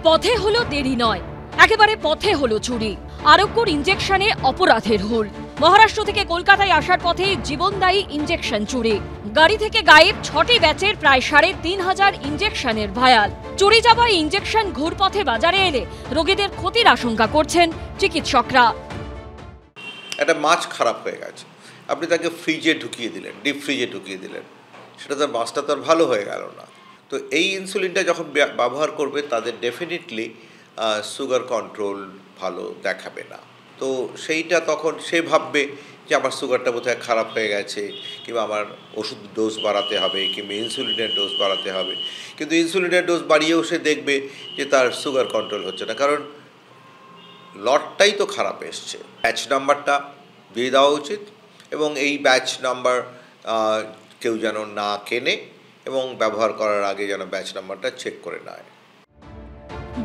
পথে হলো দেরি নয়, একেবারে পথে হলো চুরি। আরোগ্যর ইঞ্জেকশনে অপরাধের হুল। মহারাষ্ট্র থেকে কলকাতায় আসার পথে জীবনদায়ী ইঞ্জেকশন চুরি। গাড়ি থেকে গায়েব 6টি ব্যাচের প্রায় ৩,৫০০ ইঞ্জেকশনের ভায়াল। চুরি যাওয়া ইঞ্জেকশন ঘুরপথে বাজারে এলে রোগীদের ক্ষতির আশঙ্কা করছেন চিকিৎসকরা। একটা মাছ খারাপ হয়ে গেছে, আপনি তাকে ফ্রিজে ঢুকিয়ে দিলেন, ডিপ ফ্রিজে ঢুকিয়ে দিলেন, সেটা তো মাছটা তো আর ভালো হয়ে গেল না। তো এই ইনসুলিনটা যখন ব্যবহার করবে তাদের ডেফিনেটলি সুগার কন্ট্রোল ভালো দেখাবে না। তো সেইটা তখন সে ভাববে যে আমার সুগারটা বোধহয় খারাপ হয়ে গেছে, কিংবা আমার ওষুধ ডোজ বাড়াতে হবে, কিংবা ইনসুলিনের ডোজ বাড়াতে হবে। কিন্তু ইনসুলিনের ডোজ বাড়িয়েও সে দেখবে যে তার সুগার কন্ট্রোল হচ্ছে না, কারণ লটটাই তো খারাপ এসছে। ব্যাচ নাম্বারটা দিয়ে দেওয়া উচিত, এবং এই ব্যাচ নাম্বার কেউ যেন না কেনে, এবং ব্যবহার করার আগে যেন ব্যাচ নাম্বারটা চেক করে নেয়।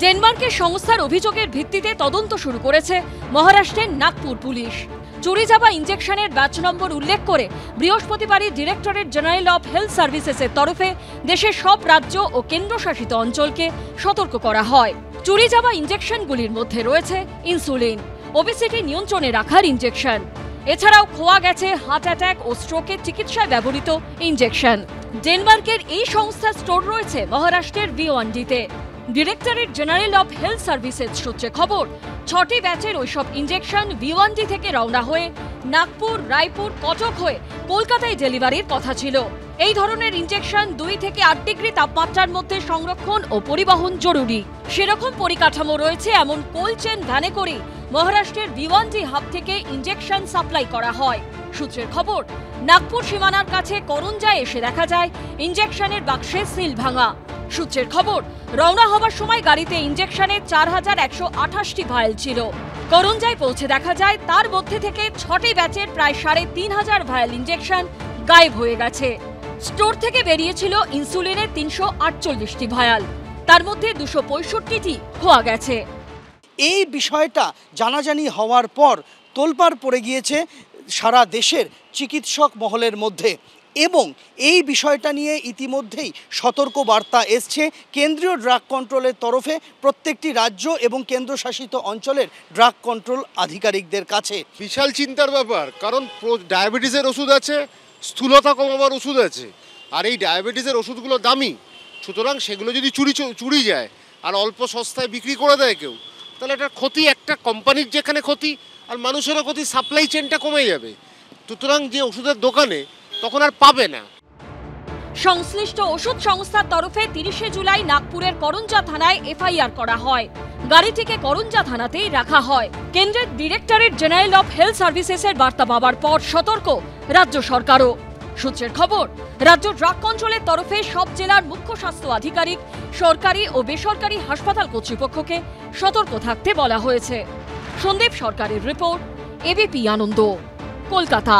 ডেনমার্কের সংস্থার অভিযোগের ভিত্তিতে তদন্ত শুরু করেছে মহারাষ্ট্রের নাগপুর পুলিশ। চুরি যাওয়া ইঞ্জেকশনের ব্যাচ নম্বর উল্লেখ করে বৃহস্পতিবারই ডিরেক্টরেট জেনারেল অফ হেলথ সার্ভিসেসের তরফে দেশের সব রাজ্য ও কেন্দ্রশাসিত অঞ্চলকে সতর্ক করা হয়। চুরি যাওয়া ইঞ্জেকশনগুলির মধ্যে রয়েছে ইনসুলিন, ওবেসিটি নিয়ন্ত্রণে রাখার ইঞ্জেকশন। এছাড়াও খোয়া গেছে হার্ট অ্যাটাক ও স্ট্রোকের চিকিৎসায় ব্যবহৃত ইঞ্জেকশন। ডেনমার্কের এই সংস্থার স্টোর রয়েছে মহারাষ্ট্রের ভিওয়ান্ডিতে। Directorate general of health services সূত্রে খবর, 6টি ব্যাচের ওইসব ইঞ্জেকশন ভিওয়ান্ডি থেকে রওনা হয়ে নাগপুর, রায়পুর, কটক হয়ে কলকাতায় ডেলিভারির কথা ছিল। এই ধরনের ইঞ্জেকশন 2 থেকে 8 ডিগ্রি তাপমাত্রার মধ্যে সংরক্ষণ ও পরিবহন জরুরি। সেরকম পরিকাঠামো রয়েছে এমন কোল্ড চেন ভ্যানে করে মহারাষ্ট্রের ভিওয়ান্ডি হাব থেকে ইঞ্জেকশন সাপ্লাই করা হয়। সূত্রের খবর, নাগপুর সীমানার কাছে করঞ্জায় এসে দেখা যায় ইঞ্জেকশনের বাক্সে সিল ভাঙা। সূত্রের খবর, রওনা হবার সময় গাড়িতে ইঞ্জেকশনের 4128টি ভায়াল ছিল। করঞ্জায় পৌঁছে দেখা যায় তার মধ্যে থেকে 6টি ব্যাচের প্রায় ৩,৫০০ ভায়াল ইঞ্জেকশন গায়েব হয়ে গেছে। স্টোর থেকে বেরিয়েছিল ইনসুলিনের ৩৪৮টি ভায়াল, তার মধ্যে 265টি খোয়া গেছে। এই বিষয়টা জানাজানি হওয়ার পর তোলপাড় পড়ে গিয়েছে সারা দেশের চিকিৎসক মহলের মধ্যে, এবং এই বিষয়টা নিয়ে ইতিমধ্যেই সতর্ক বার্তা এসছে কেন্দ্রীয় ড্রাগ কন্ট্রোলের তরফে প্রত্যেকটি রাজ্য এবং কেন্দ্রশাসিত অঞ্চলের ড্রাগ কন্ট্রোল আধিকারিকদের কাছে। বিশাল চিন্তার ব্যাপার, কারণ ডায়াবেটিসের ওষুধ আছে, স্থূলতা কমাবার ওষুধ আছে, আর এই ডায়াবেটিসের ওষুধগুলো দামি, সুতরাং সেগুলো যদি চুরি যায় আর অল্প সস্তায় বিক্রি করে দেয় কেউ, তাহলে এটা ক্ষতি একটা কোম্পানির যেখানে ক্ষতি, আর মানুষেরও ক্ষতি, সাপ্লাই চেনটা কমে যাবে। সুতরাং যে ওষুধের দোকানে তখন আর পাবে না। সংশ্লিষ্ট ওষুধ সংস্থার তরফে 30শে জুলাই নাগপুরের করঞ্জা থানায় এফআইআর করা হয়। গাড়িটিকে করঞ্জা থানাতেই রাখা হয়। কেন্দ্রের ডিরেক্টরেট জেনারেল অফ হেলথ সার্ভিসেসের বার্তা পাওয়ার পর সতর্ক রাজ্য সরকারও। সূত্রের খবর, রাজ্য ড্রাগ কন্ট্রোলের তরফে সব জেলার মুখ্য স্বাস্থ্য আধিকারিক, সরকারি ও বেসরকারি হাসপাতাল কর্তৃপক্ষকে সতর্ক থাকতে বলা হয়েছে। সন্দীপ সরকারের রিপোর্ট, এবিপি আনন্দ, কলকাতা।